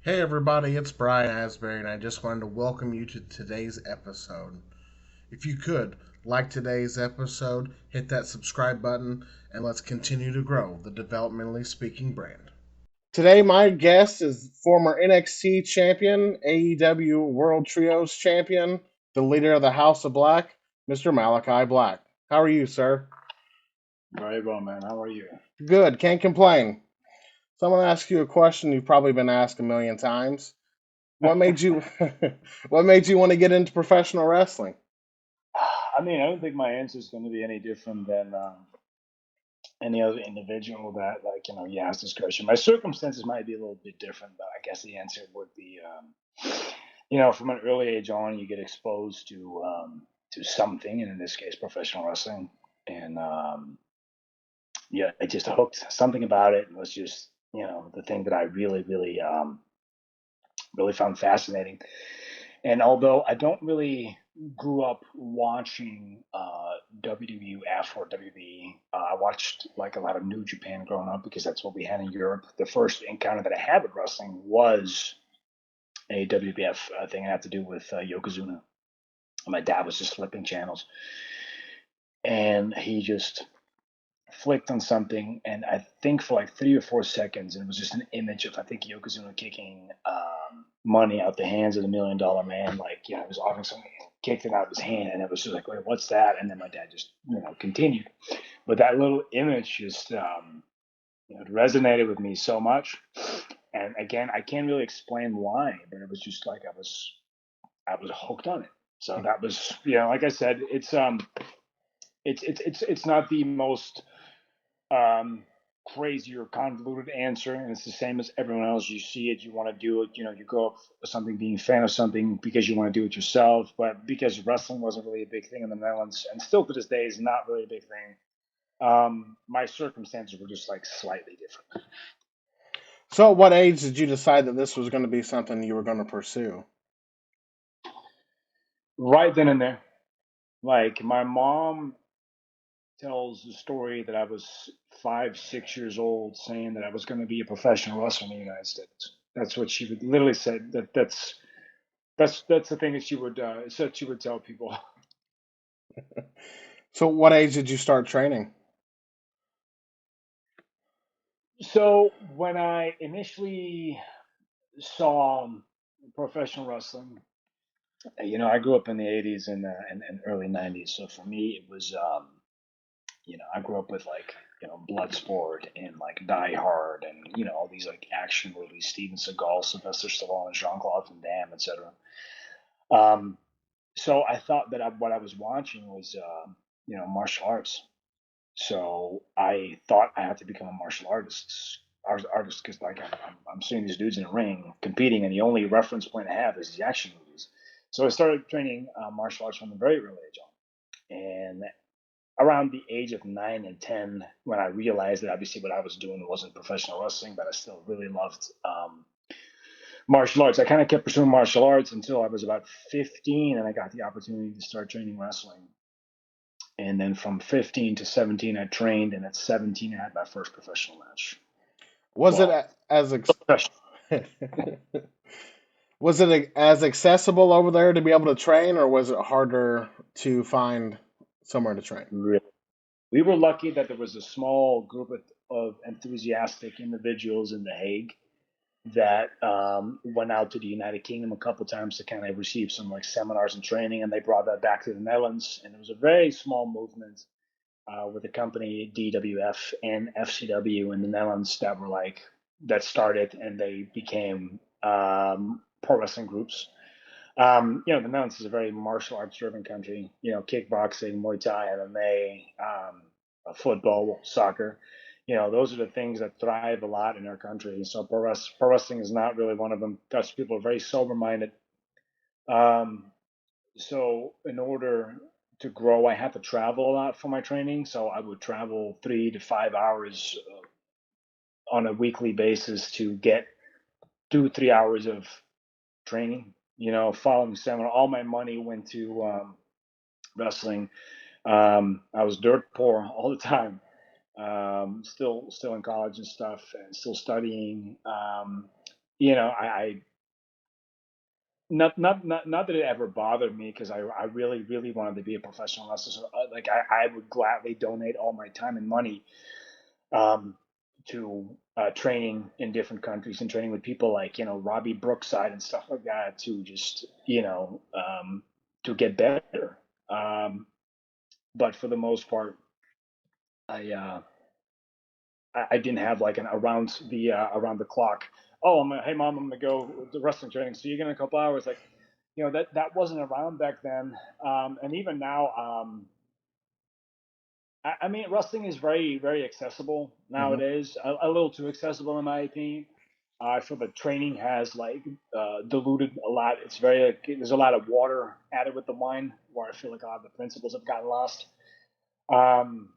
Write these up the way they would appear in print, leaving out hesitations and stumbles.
Hey everybody, it's Brian Asbury, and I just wanted to welcome you to today's episode. If you could, like today's episode, hit that subscribe button, and let's continue to grow the developmentally speaking brand. Today, my guest is former NXT champion, AEW World Trios champion, the leader of the House of Black, Mr. Malakai Black. How are you, sir? Very well, man. How are you? Good, can't complain. So I'm going to ask you a question you've probably been asked a million times. What made you what made you want to get into professional wrestling? I mean, I don't think my answer is going to be any different than any other individual that, you asked this question. My circumstances might be a little bit different, but I guess the answer would be, from an early age on, you get exposed to something, and in this case, professional wrestling, and yeah, it just hooked. Something about it was just, the thing that I really, really, really found fascinating. And although I don't really grew up watching WWF or WWE, I watched like a lot of New Japan growing up because that's what we had in Europe. The first encounter that I had with wrestling was a WWF thing. I had to do with Yokozuna. My dad was just flipping channels, and he just flicked on something, and I think for like 3 or 4 seconds, it was just an image of I think Yokozuna kicking money out the hands of the $1 million man. Like, he was offering something, and kicked it out of his hand, and it was just like, wait, what's that? And then my dad just continued. But that little image just it resonated with me so much. And again, I can't really explain why, but it was just like I was hooked on it. So that was, like I said, it's not the most um, crazy or convoluted answer, and it's the same as everyone else. You see it, you want to do it. You grow up with something, being a fan of something because you want to do it yourself. But because wrestling wasn't really a big thing in the Netherlands, and still to this day is not really a big thing, my circumstances were just like slightly different. So, at what age did you decide that this was going to be something you were going to pursue? Right then and there, like my mom tells the story that I was 5, 6 years old, saying that I was going to be a professional wrestler in the United States. That's what she would literally said. That's the thing that she would tell people. So, what age did you start training? So when I initially saw professional wrestling, I grew up in the '80s and early '90s. So for me, it was I grew up with like Bloodsport and like Die Hard and all these like action movies, Steven Seagal, Sylvester Stallone, Jean Claude Van Damme, etc. Um, so I thought that what I was watching was martial arts. So I thought I had to become a martial artist because like I'm seeing these dudes in the ring competing, and the only reference point I have is the action movies. So I started training martial arts from a very early age on, and around the age of 9 and 10, when I realized that obviously what I was doing wasn't professional wrestling, but I still really loved martial arts. I kind of kept pursuing martial arts until I was about 15, and I got the opportunity to start training wrestling. And then from 15 to 17, I trained, and at 17, I had my first professional match. Was it Well, as professional. was it as accessible over there to be able to train, or was it harder to find somewhere to train? Really. We were lucky that there was a small group of enthusiastic individuals in The Hague that went out to the United Kingdom a couple times to kind of receive some like seminars and training, and they brought that back to the Netherlands. And it was a very small movement with the company DWF and FCW in the Netherlands that started, and they became pro wrestling groups. The Netherlands is a very martial arts driven country. Kickboxing, Muay Thai, MMA, football, soccer. Those are the things that thrive a lot in our country. So pro wrestling is not really one of them. Dutch people are very sober minded. Um, so in order to grow, I had to travel a lot for my training. So I would travel 3 to 5 hours on a weekly basis to get 2, 3 hours of training. Following seminar, all my money went to wrestling. I was dirt poor all the time. Still in college and stuff, and still studying. I not that it ever bothered me because I really really wanted to be a professional wrestler. So, like I would gladly donate all my time and money um, to training in different countries and training with people like Robbie Brookside and stuff like that to just to get better. Um, but for the most part, I uh, I didn't have like an around the clock. Oh, hey mom, I'm gonna go to wrestling training. So you're gonna a couple hours. Like, that wasn't around back then. And even now, I mean, wrestling is very very accessible Mm-hmm. nowadays. A little too accessible in my opinion. I feel the training has like diluted a lot. It's very there's a lot of water added with the wine, where I feel like a lot of the principles have gotten lost. Um,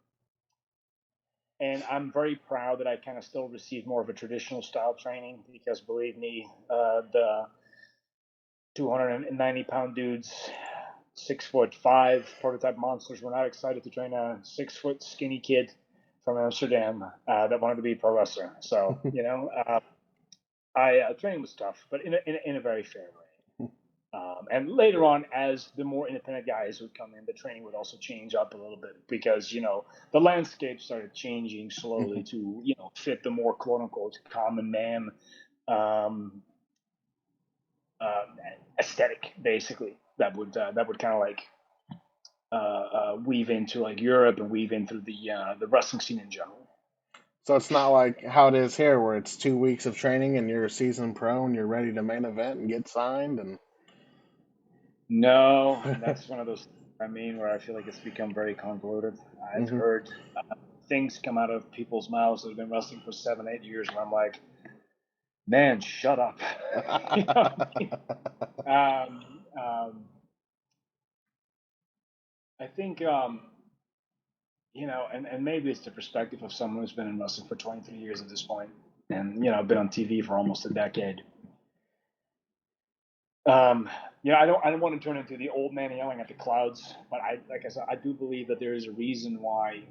and I'm very proud that I kind of still receive more of a traditional style training because believe me, the 290-pound dudes, 6'5" prototype monsters were not excited to train a 6-foot skinny kid from Amsterdam that wanted to be a pro wrestler. So I training was tough, but in a very fair way. And later on, as the more independent guys would come in, the training would also change up a little bit because the landscape started changing slowly to fit the more quote unquote common man um, uh, aesthetic, basically that would kind of like weave into like Europe and weave into the wrestling scene in general. So it's not like how it is here, where it's 2 weeks of training and you're a seasoned pro and you're ready to main event and get signed. And No, and that's one of those I mean where I feel like it's become very convoluted. I've hmm heard things come out of people's mouths that have been wrestling for 7, 8 years, where I'm like, man, shut up. You know what I mean? I think, and maybe it's the perspective of someone who's been in wrestling for 23 years at this point, and been on TV for almost a decade. Um, I don't want to turn into the old man yelling at the clouds, but like I said, I do believe that there is a reason why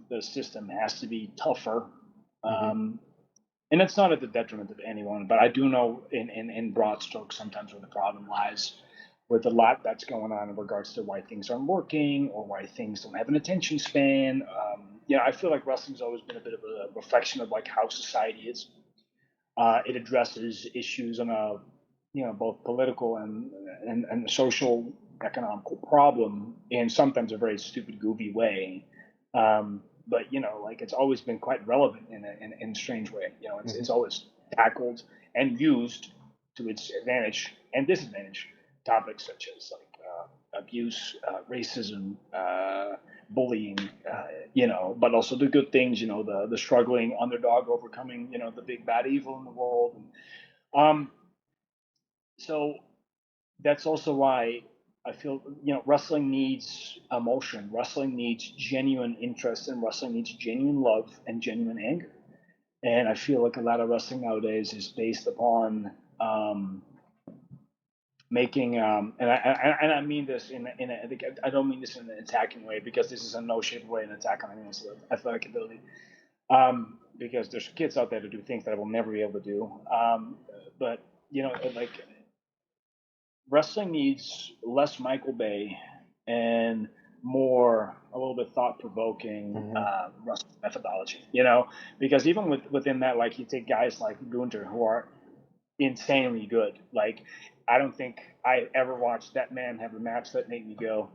the system has to be tougher. hmm Um, and it's not at the detriment of anyone, but I do know in broad strokes sometimes where the problem lies with a lot that's going on in regards to why things aren't working or why things don't have an attention span. I feel like wrestling's always been a bit of a reflection of like how society is. It addresses issues on a both political and social economical problem in sometimes a very stupid goofy way. But like it's always been quite relevant in a strange way. It's hmm it's always tackled and used to its advantage and disadvantage topics such as like abuse, racism, bullying, but also the good things, the struggling underdog overcoming, the big bad evil in the world. Um, so that's also why I feel, wrestling needs emotion. Wrestling needs genuine interest, and wrestling needs genuine love and genuine anger. And I feel like a lot of wrestling nowadays is based upon making and I mean this I don't mean this in an attacking way because this is in no shape way an attack on anyone's athletic ability. Because there's kids out there to do things that I will never be able to do. But like wrestling needs less Michael Bay and more a little bit thought provoking hmm wrestling methodology. Because even within that, like you take guys like Gunter who are insanely good. Like I don't think I ever watched that man have a match that made me go,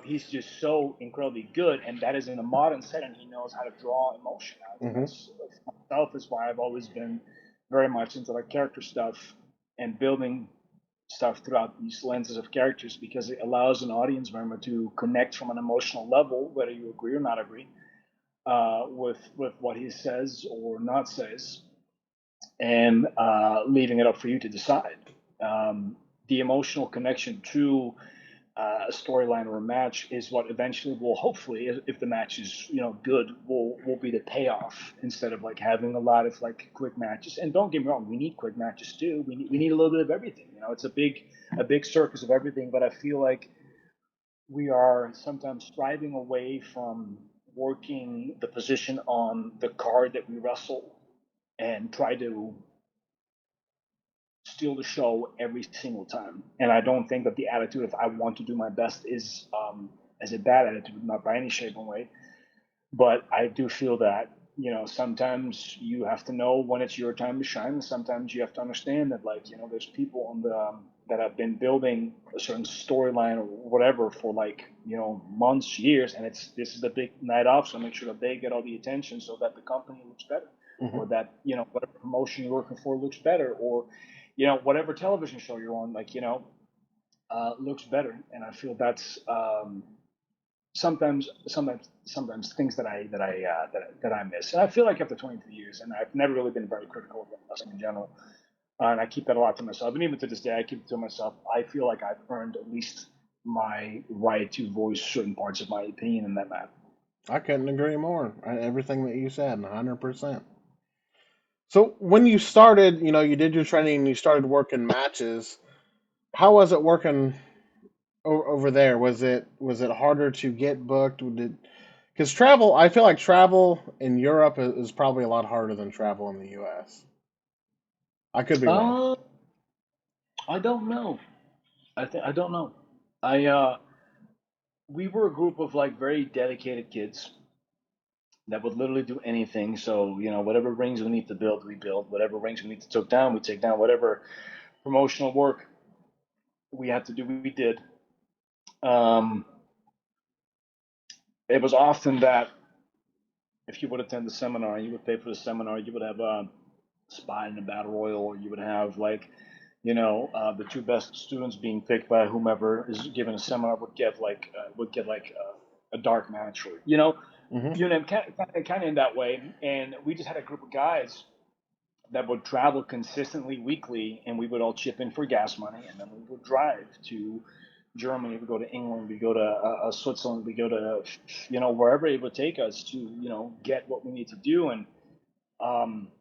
he's just so incredibly good, and that is in a modern setting. He knows how to draw emotion out, and hmm that's for myself is why I've always been very much into like character stuff and building stuff throughout these lenses of characters because it allows an audience member to connect from an emotional level, whether you agree or not agree, with what he says or not says, and leaving it up for you to decide. The emotional connection to a storyline or a match is what eventually will hopefully, if the match is good, will be the payoff instead of like having a lot of like quick matches. And don't get me wrong, we need quick matches too. We need a little bit of everything. It's a big circus of everything. But I feel like we are sometimes striving away from working the position on the card that we wrestle and try to steal the show every single time. And I don't think that the attitude of I want to do my best is a bad attitude, not by any shape or way. But I do feel that, sometimes you have to know when it's your time to shine. And sometimes you have to understand that, like, there's people on the that have been building a certain storyline or whatever for, like, months, years, and this is the big night off, so make sure that they get all the attention so that the company looks better, or that, whatever promotion you're working for looks better, or, whatever television show you're on, like, looks better. And I feel that's sometimes things that I miss. And I feel like after 23 years, and I've never really been very critical of wrestling in general, and I keep that a lot to myself. And even to this day, I keep it to myself. I feel like I've earned at least my right to voice certain parts of my opinion in that matter. I couldn't agree more. Everything that you said, 100%. So when you started, you did your training and you started working matches. How was it working over there? Was it harder to get booked? Because travel, I feel like travel in Europe is probably a lot harder than travel in the U.S. I could be wrong. Uh, I don't know. I don't know. I We were a group of, like, very dedicated kids that would literally do anything. So, whatever rings we need to build, we build. Whatever rings we need to take down, we take down. Whatever promotional work we had to do, we did. Um, it was often that if you would attend the seminar, you would pay for the seminar, you would have a spot in a battle royal, or you would have, like, the two best students being picked by whomever is given a seminar would get like a dark match, or Hmm. kind of in that way. And we just had a group of guys that would travel consistently weekly, and we would all chip in for gas money, and then we would drive to Germany, we go to England, we go to Switzerland, we go to wherever it would take us to get what we need to do. And um,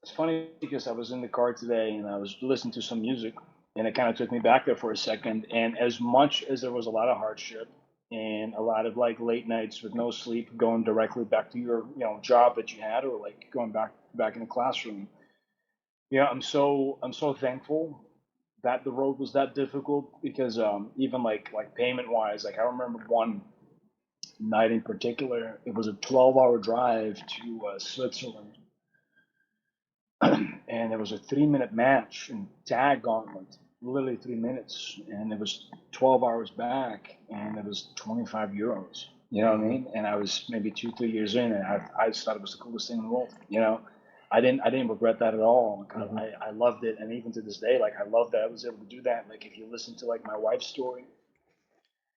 it's funny because I was in the car today and I was listening to some music, and it kind of took me back there for a second. And as much as there was a lot of hardship and a lot of, like, late nights with no sleep, going directly back to your job that you had, or, like, going back in the classroom, I'm so thankful that the road was that difficult, because even like payment wise, like, I remember one night in particular, it was a 12-hour drive to Switzerland, and it was a 3-minute match in tag gauntlet, literally 3 minutes, and it was 12 hours back, and it was 25 euros. You know what I Hmm. mean? And I was maybe 2 3 years in, and I just thought it was the coolest thing in the world. I didn't regret that at all. Hmm. I loved it, and even to this day, like, I love that I was able to do that. Like, if you listen to, like, my wife's story,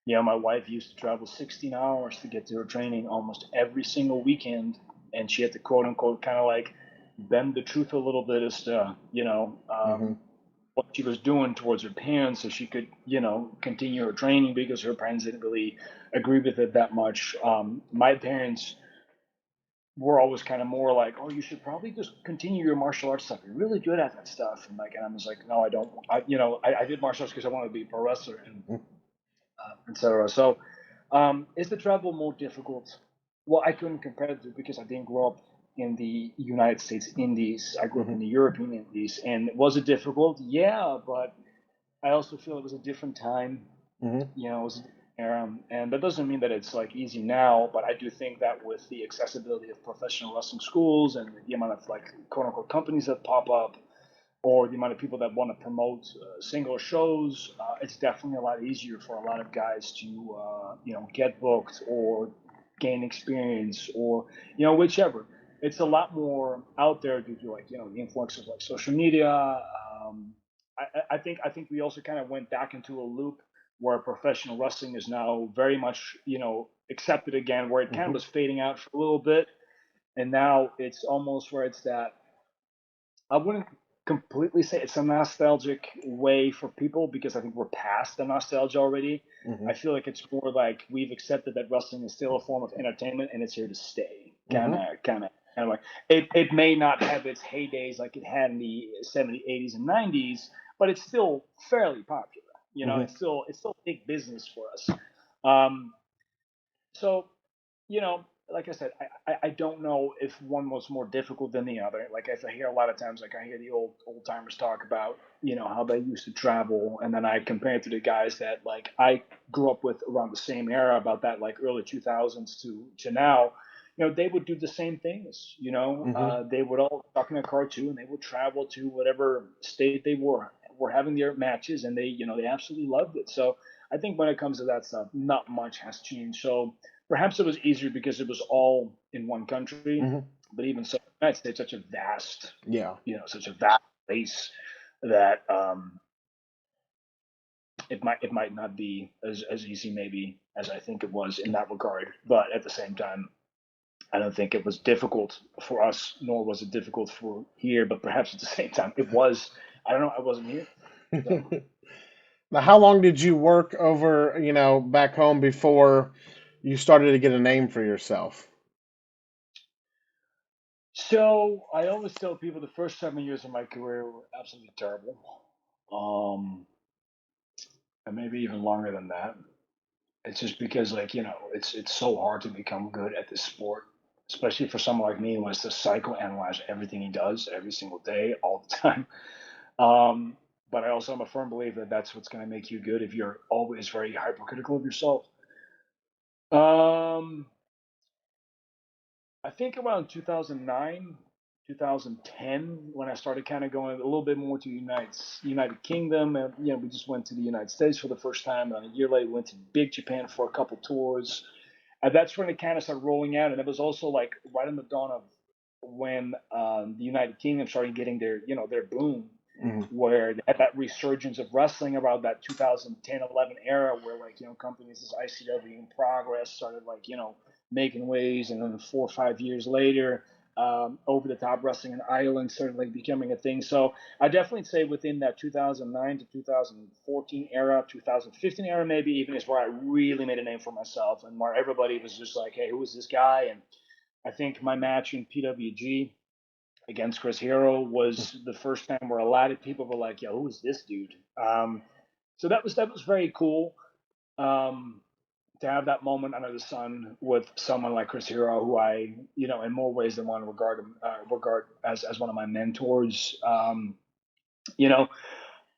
my wife used to travel 16 hours to get to her training almost every single weekend, and she had to, quote unquote, kind of like bend the truth a little bit as to Hmm. what she was doing towards her parents, so she could continue her training, because her parents didn't really agree with it that much. My parents were always kind of more like, "Oh, you should probably just continue your martial arts stuff. You're really good at that stuff." And I was like, "No, I don't. I did martial arts because I wanted to be a pro wrestler, and etc." So, is the travel more difficult? Well, I couldn't compare it to, because I didn't grow up in the United States Indies. I grew up Hmm. in the European Indies, and was it difficult? Yeah, but I also feel it was a different time. Hmm. It was a different era, and that doesn't mean that it's, like, easy now. But I do think that with the accessibility of professional wrestling schools and the amount of, like, quote unquote companies that pop up, or the amount of people that want to promote single shows, it's definitely a lot easier for a lot of guys to get booked or gain experience, or whichever. It's a lot more out there due to, like, the influx of, like, social media. I think we also kind of went back into a loop where professional wrestling is now very much accepted again, where it kind of Hmm. was fading out for a little bit, and now it's almost where it's that. I wouldn't completely say it's a nostalgic way for people, because I think we're past the nostalgia already. Hmm. I feel like it's more like we've accepted that wrestling is still a form of entertainment, and it's here to stay. Kind Hmm. of, kind of like it may not have its heydays like it had in the 70s, 80s, and 90s, but it's still fairly popular. Hmm. It's still big business for us. Um, so, you know, like I said, I don't know if one was more difficult than the other. Like I hear a lot of times, like I hear the old timers talk about, how they used to travel, and then I compare it to the guys that like I grew up with around the same era, about that like early 2000s to now. They would do the same things. They would all talk in a car too, and they would travel to whatever state they were having their matches, and they absolutely loved it. So I think when it comes to that stuff, not much has changed. So perhaps it was easier because it was all in one country, Hmm. but even so, the United States such a vast, Yeah. such a vast place that it might not be as easy maybe as I think it was in that regard. But at the same time, I don't think it was difficult for us, nor was it difficult for here. But perhaps at the same time, it was. I don't know. I wasn't here, so. Now, how long did you work over, back home before you started to get a name for yourself? So I always tell people the first 7 years of my career were absolutely terrible. Um, and maybe even longer than that. It's just because, like, it's so hard to become good at this sport, especially for someone like me who has to psychoanalyze everything he does every single day, all the time. Um, but I also am a firm believer that that's what's going to make you good if you're always very hypercritical of yourself. Um, I think around 2009, 2010, when I started kind of going a little bit more to the United Kingdom, and we just went to the United States for the first time. And a year later, we went to Big Japan for a couple tours, and that's when it kind of started rolling out. And it was also like right in the dawn of when the United Kingdom started getting their boom, Hmm. where they had that resurgence of wrestling around that 2010, 11 era, where like companies as ICW and Progress started like making waves, and then 4 or 5 years later, over the top wrestling in Ireland started like becoming a thing. So I definitely say within that 2009 to 2014 era, 2015 era, maybe even, is where I really made a name for myself, and where everybody was just like, hey, who is this guy? And I think my match in PWG against Chris Hero was the first time where a lot of people were like, "Yo, who is this dude?" So that was very cool, um, to have that moment under the sun with someone like Chris Hero, who I, in more ways than one, regard as one of my mentors. You know,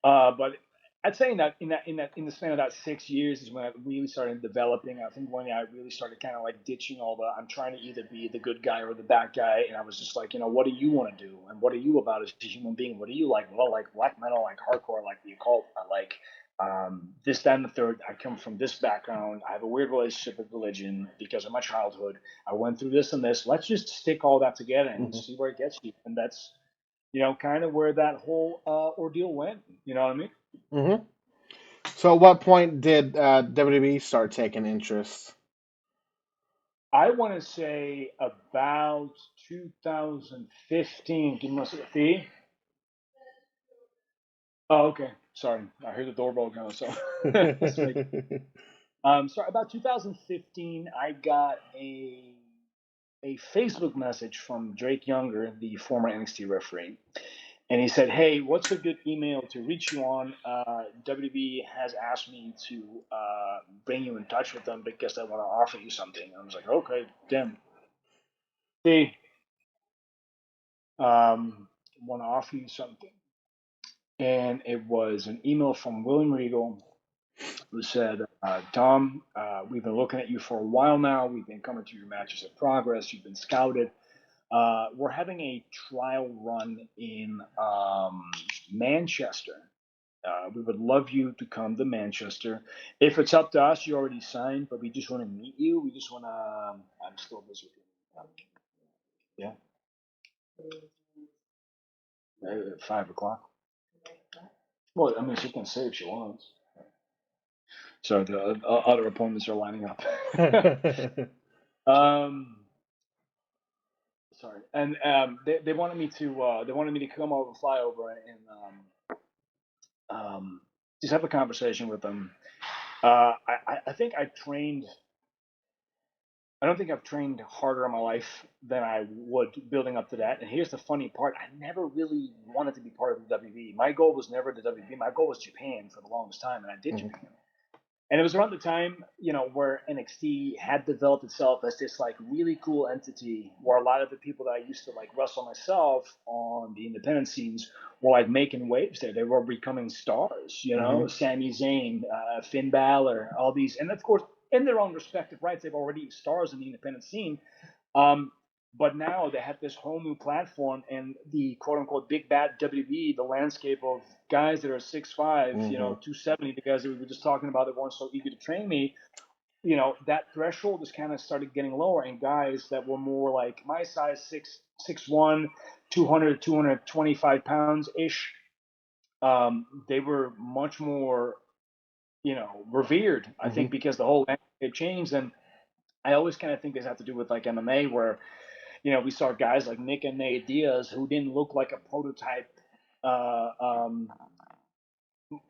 but I'd say in the span of that 6 years is when I really started developing. I think when I really started kind of like ditching all the I'm trying to either be the good guy or the bad guy, and I was just like, what do you want to do, and what are you about as a human being? What do you like? Well, I like black metal, I like hardcore, I like the occult, I like this, that, and the third. I come from this background. I have a weird relationship with religion because of my childhood. I went through this and this. Let's just stick all that together and Hmm. see where it gets you. And that's kind of where that whole ordeal went. You know what I mean? Hmm. So, at what point did WWE start taking interest? I want to say about 2015. Give me a second. Oh, okay. Sorry, I heard the doorbell go. So, let's make. Sorry. About 2015, I got a Facebook message from Drake Younger, the former NXT referee, and he said, "Hey, what's a good email to reach you on? WB has asked me to bring you in touch with them because they want to offer you something." I was like, "Okay, damn. They want to offer you something," and it was an email from William Regal, who said, "Tom, we've been looking at you for a while now. We've been coming to your matches of progress. You've been scouted. We're having a trial run in Manchester. We would love you to come to Manchester. If it's up to us, you already signed, but we just want to meet you. We just want to." I'm still busy. Yeah, 5 o'clock. Well, I mean, she can say if she wants. So the other appointments are lining up. um, Sorry, and they wanted me to come over, fly over, and just have a conversation with them. I think I trained. I don't think I've trained harder in my life than I would building up to that. And here's the funny part: I never really wanted to be part of the WB. My goal was never the WB. My goal was Japan for the longest time, and I did Hmm. Japan. And it was around the time, where NXT had developed itself as this like really cool entity where a lot of the people that I used to like wrestle myself on the independent scenes were like making waves there. They were becoming stars, Sami Zayn, Finn Balor, all these. And of course, in their own respective rights, they've already stars in the independent scene. Um, but now they have this whole new platform and the quote unquote big bad WWE, the landscape of guys that are 6'5", 270, the guys that we were just talking about that weren't so eager to train me, that threshold just kind of started getting lower. And guys that were more like my size, 6'1", 200, 225 pounds ish, they were much more, revered, I think, because the whole landscape changed. And I always kind of think this has to do with like MMA where, we saw guys like Nick and Nate Diaz who didn't look like a prototype uh, um,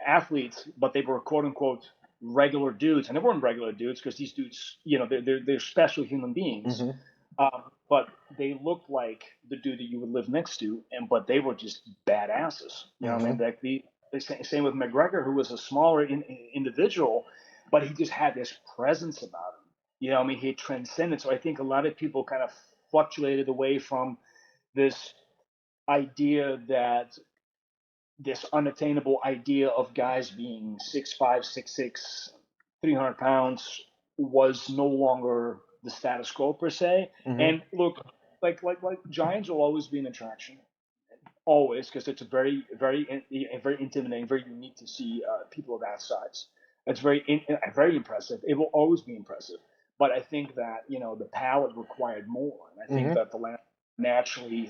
athletes, but they were quote unquote regular dudes, and they weren't regular dudes because these dudes, they're special human beings. But they looked like the dude that you would live next to, but they were just badasses. You know what I mean? Like the same with McGregor, who was a smaller individual, but he just had this presence about him. I mean, he transcended. So I think a lot of people kind of fluctuated away from this idea that this unattainable idea of guys being 6'5", 6'6", 300 pounds was no longer the status quo per se. And look, like Giants will always be an attraction, always, because it's a very, very, very intimidating, very unique to see people of that size. It's very impressive. It will always be impressive. But I think that the palate required more, and I think that the land naturally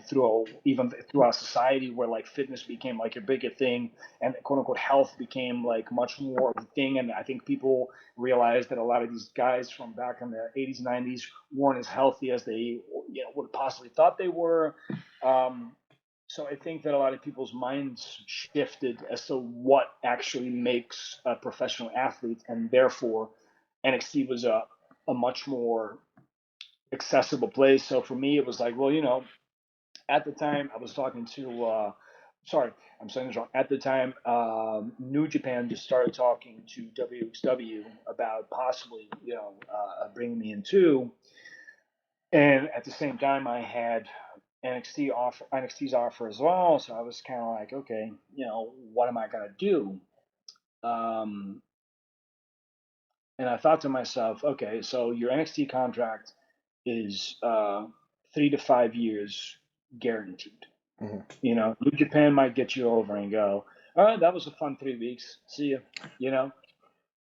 even through our society where like fitness became like a bigger thing and quote unquote health became like much more of a thing. And I think people realized that a lot of these guys from back in the 80s, 90s weren't as healthy as they would have possibly thought they were. So I think that a lot of people's minds shifted as to what actually makes a professional athlete, and therefore NXT was a much more accessible place. So for me, it was like, well, at the time I was talking to, sorry, I'm saying this wrong. At the time, New Japan just started talking to WXW about possibly, bringing me in too. And at the same time, I had NXT's offer as well. So I was kind of like, okay, what am I gonna do? Um, and I thought to myself, okay, so your NXT contract is 3 to 5 years guaranteed. New Japan might get you over and go, all right, that was a fun 3 weeks. See you.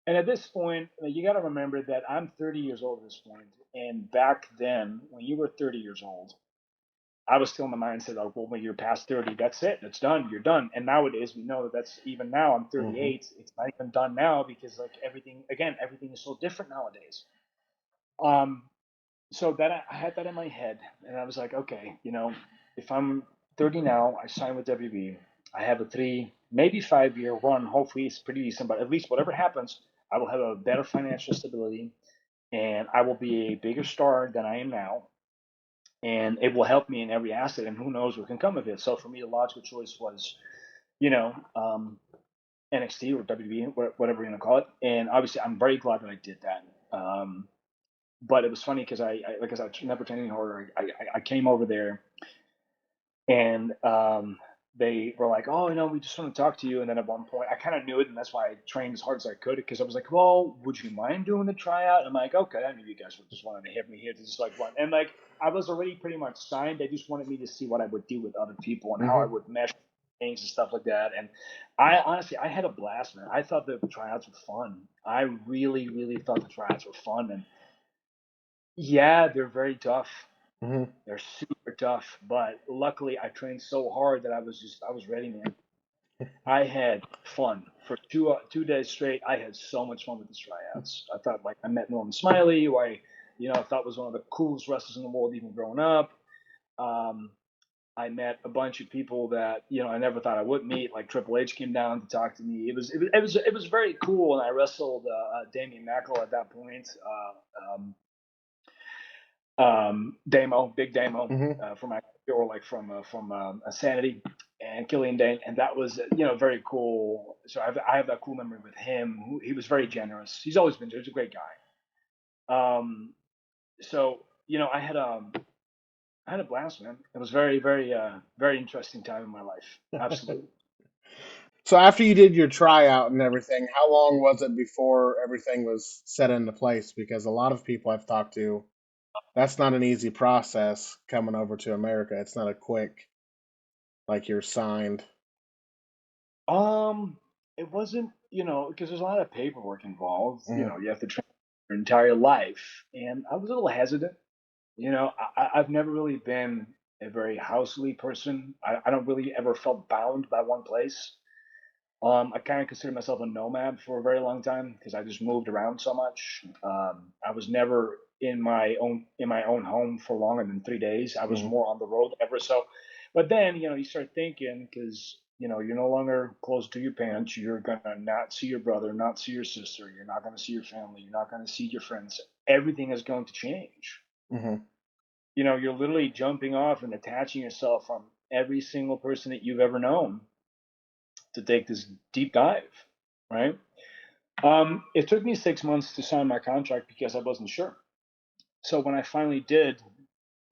And at this point, you got to remember that I'm 30 years old at this point, and back then, when you were 30 years old, I was still in the mindset of, well, when you're past 30, that's it. It's done. You're done. And nowadays, we know that that's even now. I'm 38. It's not even done now because, like, everything is so different nowadays. So that I had that in my head, and I was like, okay, if I'm 30 now, I sign with WWE. I have a 3, maybe 5 year run. Hopefully, it's pretty decent, but at least whatever happens, I will have a better financial stability, and I will be a bigger star than I am now, and it will help me in every asset. And who knows what can come of it. So for me, the logical choice was, you know, um, NXT or WWE, whatever you're gonna call it. And obviously, I'm very glad that I did that. But it was funny because like I said, never training harder. I came over there, and they were like, "Oh, we just want to talk to you." And then at one point, I kind of knew it, and that's why I trained as hard as I could because I was like, "Well, would you mind doing the tryout?" And I'm like, "Okay, I knew you guys would just wanted to hit me here to just like run." And like I was already pretty much signed. They just wanted me to see what I would do with other people and how I would mesh things and stuff like that. And I honestly, I had a blast, man. I thought the tryouts were fun. I really, really thought the tryouts were fun, and yeah, they're very tough. They're super tough, but luckily I trained so hard that I was ready, man. I had fun for 2 days straight. I had so much fun with the tryouts. I thought like I met Norman Smiley, who I thought was one of the coolest wrestlers in the world even growing up. Um, I met a bunch of people that I never thought I would meet. Like Triple H came down to talk to me. It was very cool, and I wrestled Damian Mackel at that point. Damo, big Damo from or like from Sanity. and Killian Dane, and that was very cool. So I have that cool memory with him. He was very generous. He's always been. He's a great guy. So I had a blast, man. It was very very very interesting time in my life. Absolutely. So after you did your tryout and everything, how long was it before everything was set into place? Because a lot of people I've talked to, that's not an easy process coming over to America. It's not a quick, like you're signed. Um, it wasn't, because there's a lot of paperwork involved. Hmm. You have to train your entire life, and I was a little hesitant. I've never really been a very housely person. I don't really ever felt bound by one place. I kind of consider myself a nomad for a very long time because I just moved around so much. I was never in my own home for longer than 3 days. I was Hmm. more on the road ever so. But then you start thinking because you're no longer close to your parents. You're gonna not see your brother, not see your sister. You're not gonna see your family. You're not gonna see your friends. Everything is going to change. Hmm. You're literally jumping off and attaching yourself from every single person that you've ever known to take this deep dive, right? It took me 6 months to sign my contract because I wasn't sure. So when I finally did,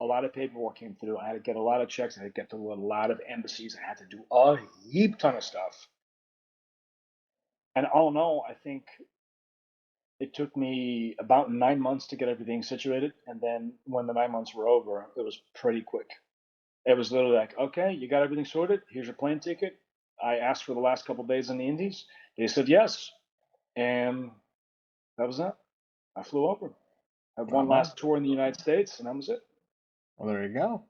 a lot of paperwork came through. I had to get a lot of checks. I had to get to a lot of embassies. I had to do a heap ton of stuff. And all in all, I think it took me about 9 months to get everything situated. And then when the 9 months were over, it was pretty quick. It was literally like, okay, you got everything sorted. Here's your plane ticket. I asked for the last couple of days in the Indies. They said yes. And that was that. I flew over. I had Not one bad. last tour in the United States, and that was it. Well, there you go.